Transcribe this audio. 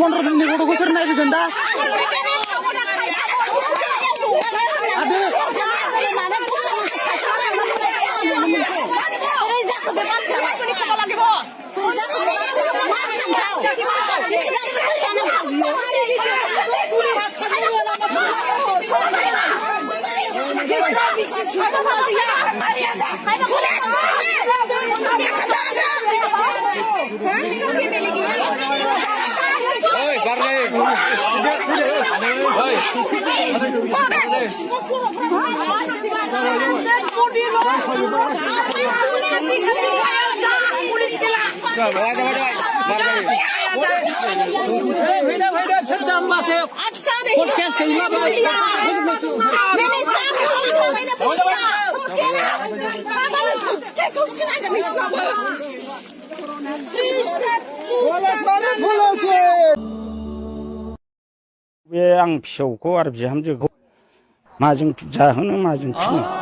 15 दिन निकोटो को सर नहीं गंदा अबे 왜 안 피우고 알아보지 함지 마중 자하는 마중 피는